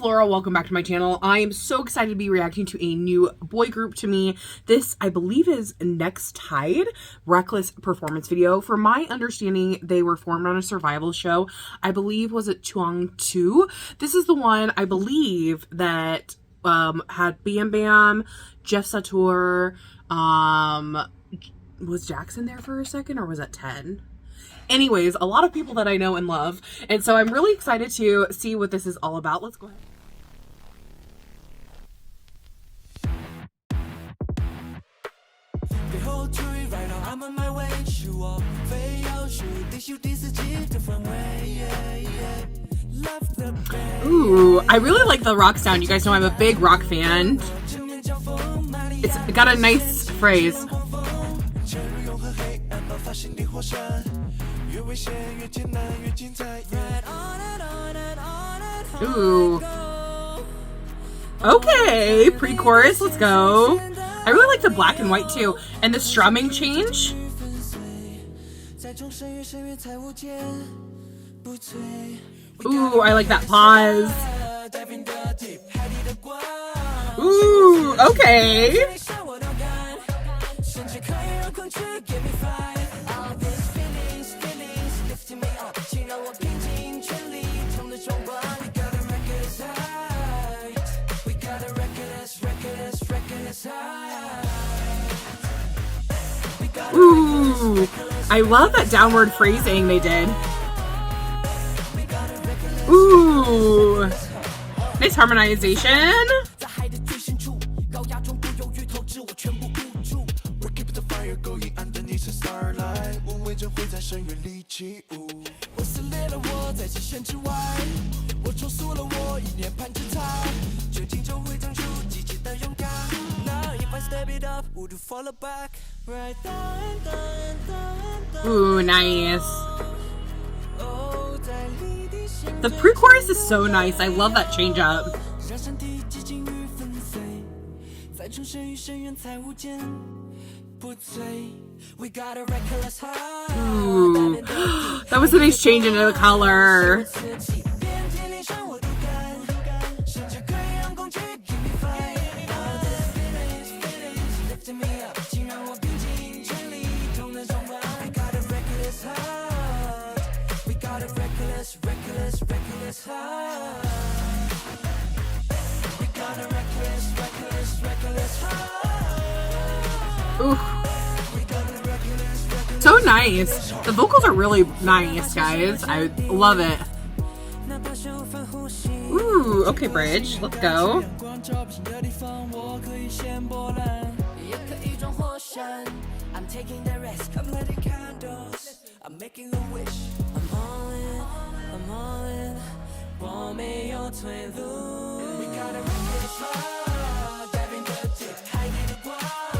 Flora, welcome back to my channel. I am so excited to be reacting to a new boy group to me. This, I believe, is NexT1DE Reckless performance video. From my understanding, they were formed on a survival show. I believe, was it HUYETAO 2? This is the one, I believe, that had Bam Bam, Jeff Satur, was Jackson there for a second, or was that 10? Anyways, a lot of people that I know and love. And so I'm really excited to see what this is all about. Let's go ahead. Ooh, I really like the rock sound. You guys know I'm a big rock fan. It's got a nice phrase. Ooh. Okay, pre-chorus, let's go. I really like the black and white too. And the strumming change. Ooh, I like that pause. Ooh, okay. Ooh, I love that downward phrasing they did. Ooh, nice harmonization. Ooh, nice. The pre-chorus is so nice. I love that change up. Ooh, that was a nice change into the color. Ooh. So nice. The vocals are really nice, guys. I love it. Ooh, okay, bridge. Let's go. I'm taking the risk. I'm lighting candles. I'm making a wish. I'm all in. I'm all in.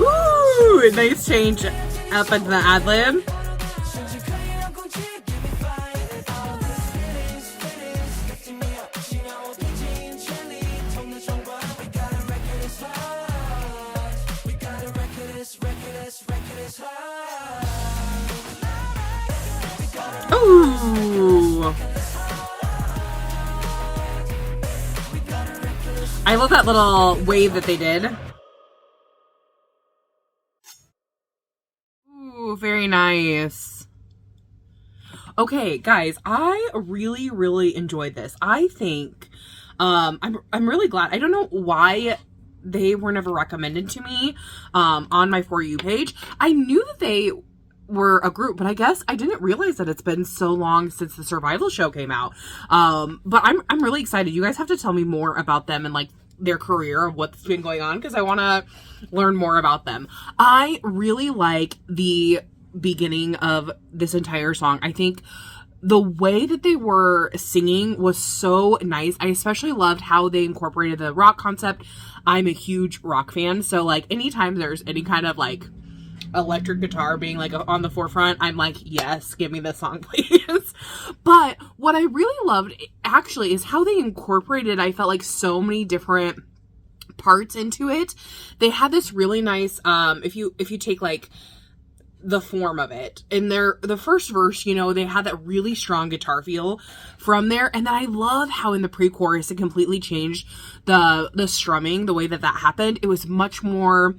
Ooh, nice change up into the ad-lib. Ooh. I love that little wave that they did. Ooh, very nice. Okay, guys, I really enjoyed this. I think I'm really glad. I don't know why they were never recommended to me on my For You page. I knew that they were a group, but I guess I didn't realize that it's been so long since the survival show came out. But I'm really excited. You guys have to tell me more about them and like their career, of what's been going on, because I want to learn more about them. I really like the beginning of this entire song. I think the way that they were singing was so nice. I especially loved how they incorporated the rock concept. I'm a huge rock fan, so like anytime there's any kind of like electric guitar being like on the forefront, I'm like, yes, give me this song, please. But what I really loved actually is how they incorporated, I felt like, so many different parts into it. They had this really nice if you take like the form of it. In the first verse, you know, they had that really strong guitar feel from there. And then I love how in the pre-chorus, it completely changed the strumming, the way that happened. It was much more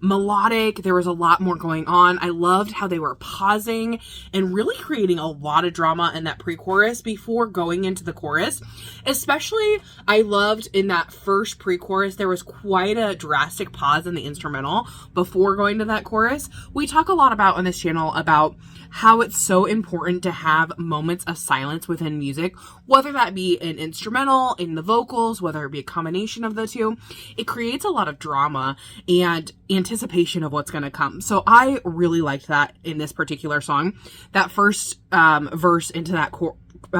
melodic. There was a lot more going on. I loved how they were pausing and really creating a lot of drama in that pre-chorus before going into the chorus. Especially, I loved in that first pre-chorus, there was quite a drastic pause in the instrumental before going to that chorus. We talk a lot about on this channel about how it's so important to have moments of silence within music, whether that be an instrumental, in the vocals, whether it be a combination of the two. It creates a lot of drama and anticipation of what's going to come. So I really liked that in this particular song. That first verse into that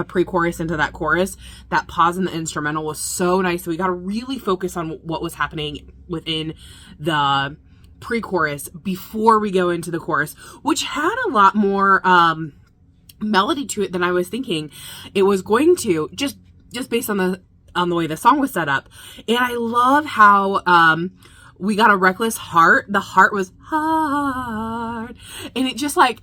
pre-chorus into that chorus, that pause in the instrumental was so nice. So we got to really focus on what was happening within the pre-chorus before we go into the chorus, which had a lot more melody to it than I was thinking it was going to, just based on the way the song was set up. And I love how we got a reckless heart. The heart was hard, and it just like,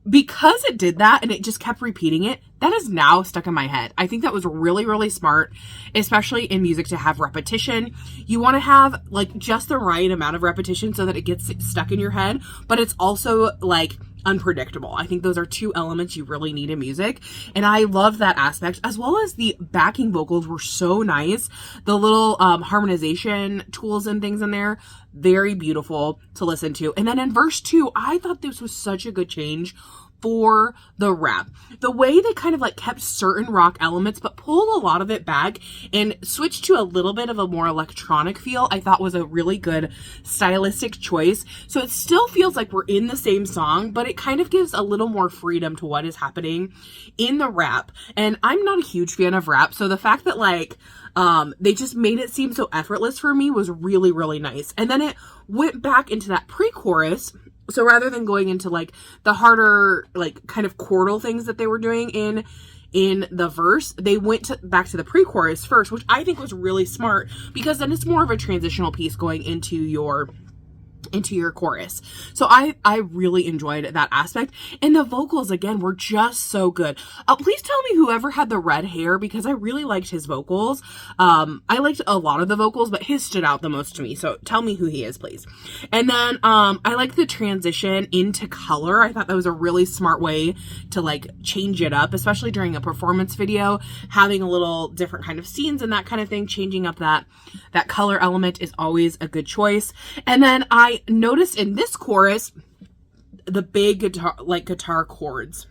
because it did that and it just kept repeating it, that is now stuck in my head. I think that was really, really smart, especially in music, to have repetition. You want to have like just the right amount of repetition so that it gets stuck in your head, but it's also like unpredictable. I think those are two elements you really need in music. And I love that aspect, as well as the backing vocals were so nice. The little harmonization tools and things in there, very beautiful to listen to. And then in verse 2, I thought this was such a good change for the rap. The way they kind of like kept certain rock elements but pulled a lot of it back and switched to a little bit of a more electronic feel, I thought was a really good stylistic choice. So it still feels like we're in the same song, but it kind of gives a little more freedom to what is happening in the rap. And I'm not a huge fan of rap, so the fact that like they just made it seem so effortless for me was really, really nice. And then it went back into that pre-chorus. So rather than going into like the harder, like kind of chordal things that they were doing in the verse, they went back to the pre-chorus first, which I think was really smart, because then it's more of a transitional piece going into your chorus. So I really enjoyed that aspect. And the vocals, again, were just so good. Please tell me whoever had the red hair, because I really liked his vocals. I liked a lot of the vocals, but his stood out the most to me. So tell me who he is, please. And then I like the transition into color. I thought that was a really smart way to like change it up, especially during a performance video, having a little different kind of scenes and that kind of thing. Changing up that color element is always a good choice. And then I noticed in this chorus, the big guitar chords.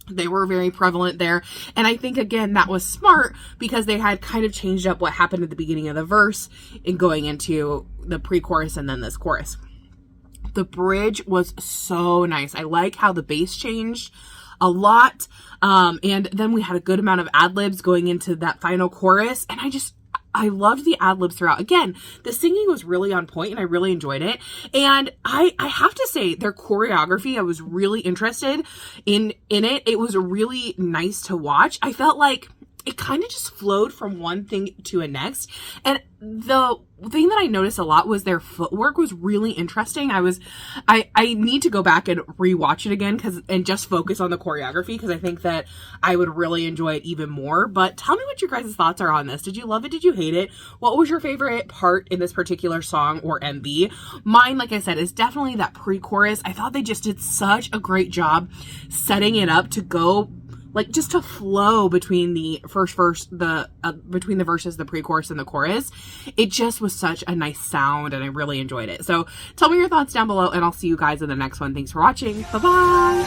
They were very prevalent there. And I think, again, that was smart because they had kind of changed up what happened at the beginning of the verse and going into the pre-chorus and then this chorus. The bridge was so nice. I like how the bass changed a lot. And then we had a good amount of ad-libs going into that final chorus. And I loved the ad-libs throughout. Again, the singing was really on point and I really enjoyed it. And I have to say, their choreography, I was really interested in it. It was really nice to watch. I felt like it kind of just flowed from one thing to a next. And the thing that I noticed a lot was their footwork was really interesting. I need to go back and rewatch it again and just focus on the choreography, because I think that I would really enjoy it even more. But tell me what your guys' thoughts are on this. Did you love it? Did you hate it? What was your favorite part in this particular song or MV? Mine, like I said, is definitely that pre-chorus. I thought they just did such a great job setting it up to go, like, just to flow between the first verse, between the verses, the pre-chorus and the chorus. It just was such a nice sound and I really enjoyed it. So tell me your thoughts down below and I'll see you guys in the next one. Thanks for watching. Bye-bye.